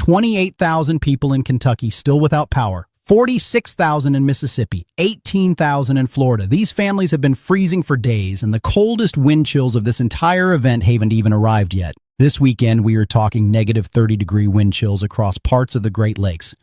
28,000 people in Kentucky still without power, 46,000 in Mississippi, 18,000 in Florida. These families have been freezing for days, and the coldest wind chills of this entire event haven't even arrived yet. This weekend, we are talking negative 30-degree wind chills across parts of the Great Lakes.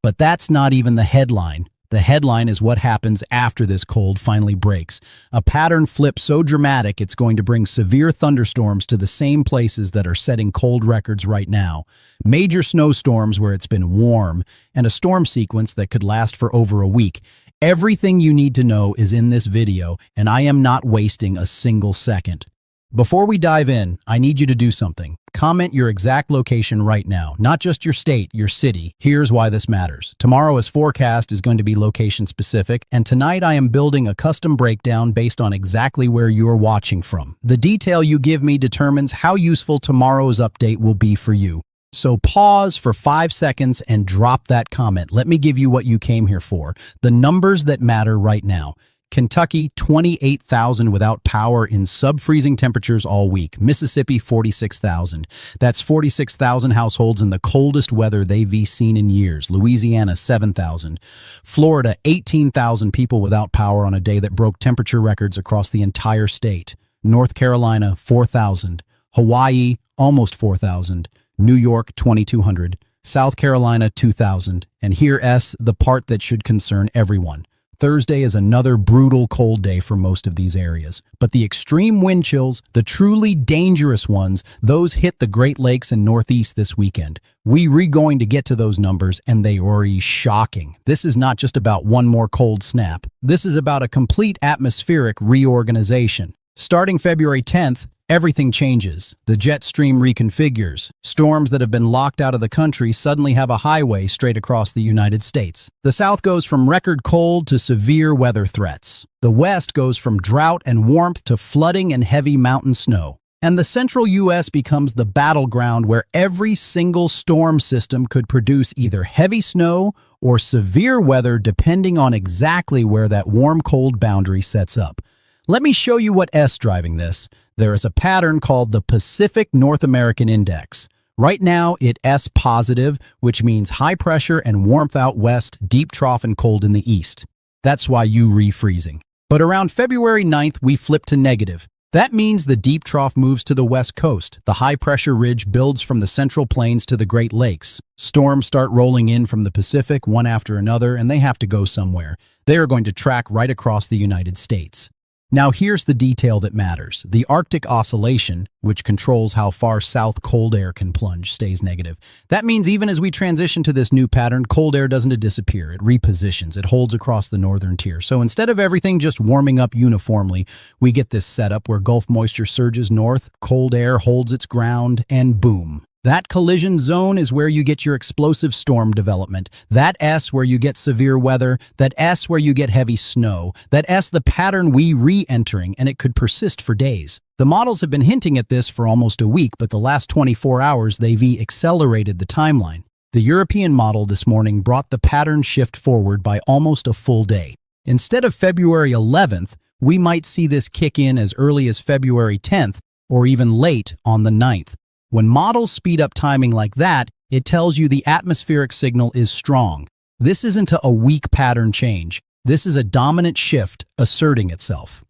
But that's not even the headline. The headline is what happens after this cold finally breaks. A pattern flip so dramatic it's going to bring severe thunderstorms to the same places that are setting cold records right now. Major snowstorms where it's been warm, and a storm sequence that could last for over a week. Everything you need to know is in this video, and I am not wasting a single second. Before we dive in, I need you to do something. Comment your exact location right now, not just your state, your city. Here's why this matters. Tomorrow's forecast is going to be location specific, and tonight I am building a custom breakdown based on exactly where you're watching from. The detail you give me determines how useful tomorrow's update will be for you. So pause for 5 seconds and drop that comment. Let me give you what you came here for. The numbers that matter right now. Kentucky, 28,000 without power in sub-freezing temperatures all week. Mississippi, 46,000. That's 46,000 households in the coldest weather they've seen in years. Louisiana, 7,000. Florida, 18,000 people without power on a day that broke temperature records across the entire state. North Carolina, 4,000. Hawaii, almost 4,000. New York, 2,200. South Carolina, 2,000. And here's the part that should concern everyone. Thursday is another brutal cold day for most of these areas. But the extreme wind chills, the truly dangerous ones, those hit the Great Lakes and Northeast this weekend. We're going to get to those numbers, and they are shocking. This is not just about one more cold snap. This is about a complete atmospheric reorganization. Starting February 10th, everything changes. The jet stream reconfigures. Storms that have been locked out of the country suddenly have a highway straight across the United States. The South goes from record cold to severe weather threats. The West goes from drought and warmth to flooding and heavy mountain snow. And the central U.S. becomes the battleground where every single storm system could produce either heavy snow or severe weather depending on exactly where that warm-cold boundary sets up. Let me show you what's driving this. There is a pattern called the Pacific North American Index. Right now, it's positive, which means high pressure and warmth out west, deep trough and cold in the east. That's why you're refreezing. But around February 9th, we flip to negative. That means the deep trough moves to the west coast. The high pressure ridge builds from the central plains to the Great Lakes. Storms start rolling in from the Pacific one after another, and they have to go somewhere. They are going to track right across the United States. Now here's the detail that matters. The Arctic oscillation, which controls how far south cold air can plunge, stays negative. That means even as we transition to this new pattern, cold air doesn't disappear. It repositions. It holds across the northern tier. So instead of everything just warming up uniformly, we get this setup where Gulf moisture surges north, cold air holds its ground, and boom. That collision zone is where you get your explosive storm development. That S where you get severe weather. That S where you get heavy snow. That S the pattern we re-entering, and it could persist for days. The models have been hinting at this for almost a week, but the last 24 hours they've accelerated the timeline. The European model this morning brought the pattern shift forward by almost a full day. Instead of February 11th, we might see this kick in as early as February 10th or even late on the 9th. When models speed up timing like that, it tells you the atmospheric signal is strong. This isn't a weak pattern change. This is a dominant shift asserting itself.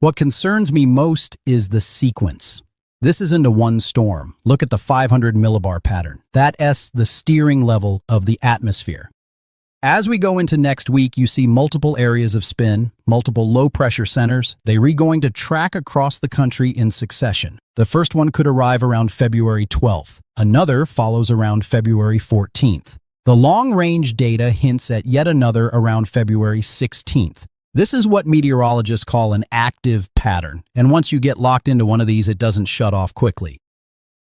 What concerns me most is the sequence. This isn't a one storm. Look at the 500 millibar pattern. That's the steering level of the atmosphere. As we go into next week, you see multiple areas of spin, multiple low-pressure centers. They're going to track across the country in succession. The first one could arrive around February 12th. Another follows around February 14th. The long-range data hints at yet another around February 16th. This is what meteorologists call an active pattern, and once you get locked into one of these, it doesn't shut off quickly.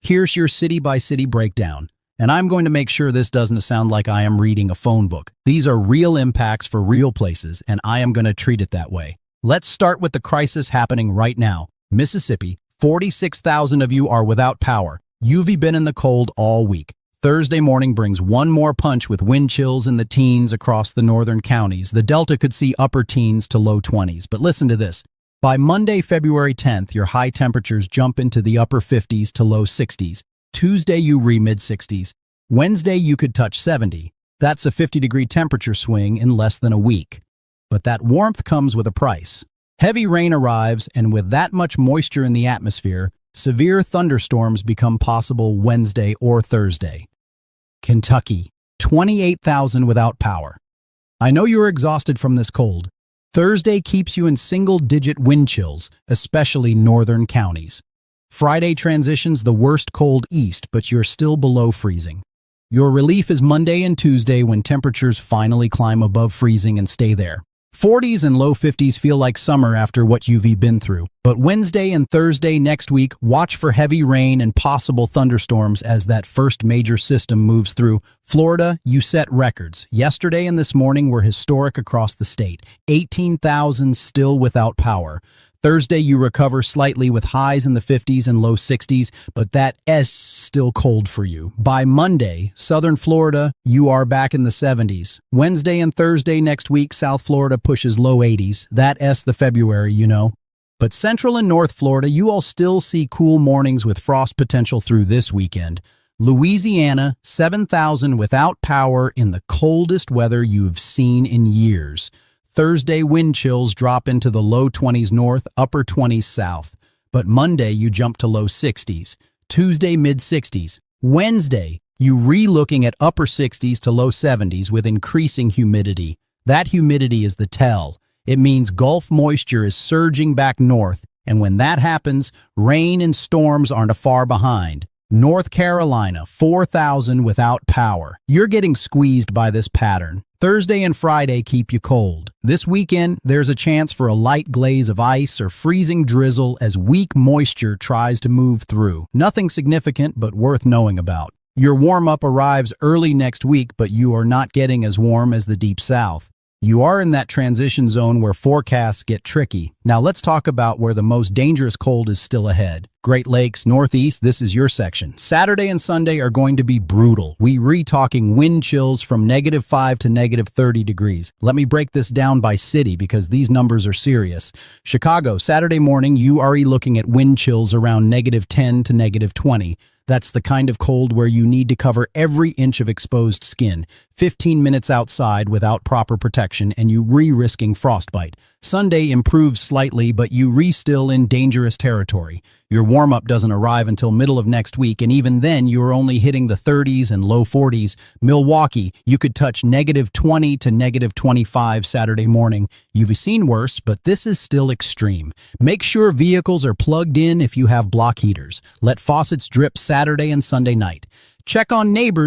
Here's your city-by-city breakdown. And I'm going to make sure this doesn't sound like I am reading a phone book. These are real impacts for real places, and I am going to treat it that way. Let's start with the crisis happening right now. Mississippi, 46,000 of you are without power. You've been in the cold all week. Thursday morning brings one more punch with wind chills in the teens across the northern counties. The Delta could see upper teens to low 20s. But listen to this. By Monday, February 10th, your high temperatures jump into the upper 50s to low 60s. Tuesday, you mid-60s. Wednesday, you could touch 70. That's a 50-degree temperature swing in less than a week. But that warmth comes with a price. Heavy rain arrives, and with that much moisture in the atmosphere, severe thunderstorms become possible Wednesday or Thursday. Kentucky, 28,000 without power. I know you're exhausted from this cold. Thursday keeps you in single-digit wind chills, especially northern counties. Friday transitions the worst cold east, but you're still below freezing. Your relief is Monday and Tuesday when temperatures finally climb above freezing and stay there. 40s and low 50s feel like summer after what you've been through. But Wednesday and Thursday next week, watch for heavy rain and possible thunderstorms as that first major system moves through. Florida, you set records. Yesterday and this morning were historic across the state. 18,000 still without power. Thursday, you recover slightly with highs in the 50s and low 60s, but that is still cold for you. By Monday, southern Florida, you are back in the 70s. Wednesday and Thursday next week, South Florida pushes low 80s. That's the February, you know. But Central and North Florida, you all still see cool mornings with frost potential through this weekend. Louisiana, 7,000 without power in the coldest weather you've seen in years. Thursday, wind chills drop into the low 20s north, upper 20s south. But Monday, you jump to low 60s. Tuesday, mid-60s. Wednesday, you re-looking at upper 60s to low 70s with increasing humidity. That humidity is the tell. It means Gulf moisture is surging back north, and when that happens, rain and storms aren't far behind. North Carolina, 4,000 without power. You're getting squeezed by this pattern. Thursday and Friday keep you cold. This weekend, there's a chance for a light glaze of ice or freezing drizzle as weak moisture tries to move through. Nothing significant, but worth knowing about. Your warm-up arrives early next week, but you are not getting as warm as the Deep South. You are in that transition zone where forecasts get tricky. Now let's talk about where the most dangerous cold is still ahead. Great Lakes, Northeast, this is your section. Saturday and Sunday are going to be brutal. We re-talking wind chills from -5 to -30 degrees. Let me break this down by city because these numbers are serious. Chicago, Saturday morning, you are looking at wind chills around -10 to -20. That's the kind of cold where you need to cover every inch of exposed skin. 15 minutes outside without proper protection and you risking frostbite. Sunday improves slightly, but you still in dangerous territory. Your warm-up doesn't arrive until middle of next week, and even then you're only hitting the 30s and low 40s. Milwaukee, you could touch -20 to -25 Saturday morning. You've seen worse, but this is still extreme. Make sure vehicles are plugged in if you have block heaters. Let faucets drip Saturday and Sunday night. Check on neighbors